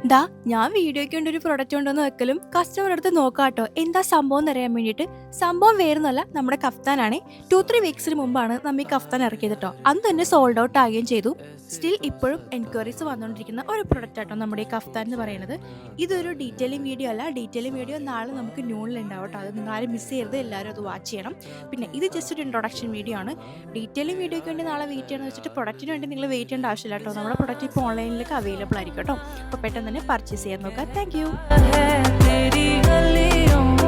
ദാ ഞാൻ വീഡിയോയ്ക്ക് വേണ്ടി ഒരു പ്രൊഡക്റ്റ് കൊണ്ടുവന്ന് വെക്കലും കസ്റ്റമർ അടുത്ത് നോക്കാട്ടോ എന്താ സംഭവം എന്നറിയാൻ വേണ്ടിയിട്ട്. സംഭവം വേറൊന്നുമല്ല, നമ്മുടെ കഫ്താനാണേ. 2-3 വീക്സിന് മുമ്പാണ് നമ്മൾ ഈ കഫ്താൻ ഇറക്കിയത് ട്ടോ. അന്ന് തന്നെ സോൾഡ് ഔട്ട് ആകുകയും ചെയ്തു. സ്റ്റിൽ ഇപ്പോഴും എൻക്വയറീസ് വന്നുകൊണ്ടിരിക്കുന്ന ഒരു പ്രൊഡക്റ്റ് ആട്ടോ നമ്മുടെ ഈ കഫ്താൻ എന്ന് പറയുന്നത്. ഇതൊരു ഡീറ്റെയിലിംഗ് വീഡിയോ അല്ല. ഡീറ്റെയിലിംഗ് വീഡിയോ നാളെ നമുക്ക് ന്യൂണിൽ ഉണ്ടാവും കേട്ടോ. അത് നിങ്ങൾ ആരും മിസ് ചെയ്യരുത്, എല്ലാവരും അത് വാച്ച് ചെയ്യണം. പിന്നെ ഇത് ജസ്റ്റ് ഒരു ഇൻട്രൊഡക്ഷൻ വീഡിയോ ആണ്. ഡീറ്റെയിലിംഗ് വീഡിയോയ്ക്ക് വേണ്ടി നാളെ വെയിറ്റ് ചെയ്യണമെന്ന് വെച്ചിട്ട് പ്രൊഡക്റ്റിന് വേണ്ടി നിങ്ങൾ വെയിറ്റ് ചെയ്യേണ്ട ആവശ്യമില്ല കേട്ടോ. നമ്മുടെ പ്രൊഡക്റ്റ് ഇപ്പോൾ ഓൺലൈനിലേക്ക് അവൈലബിൾ ആയിരിക്കും കേട്ടോ. അപ്പോൾ പെട്ടെന്ന് തന്നെ പർച്ചേസ് ചെയ്യാൻ നോക്കുക. Thank you. है तेरी गलियों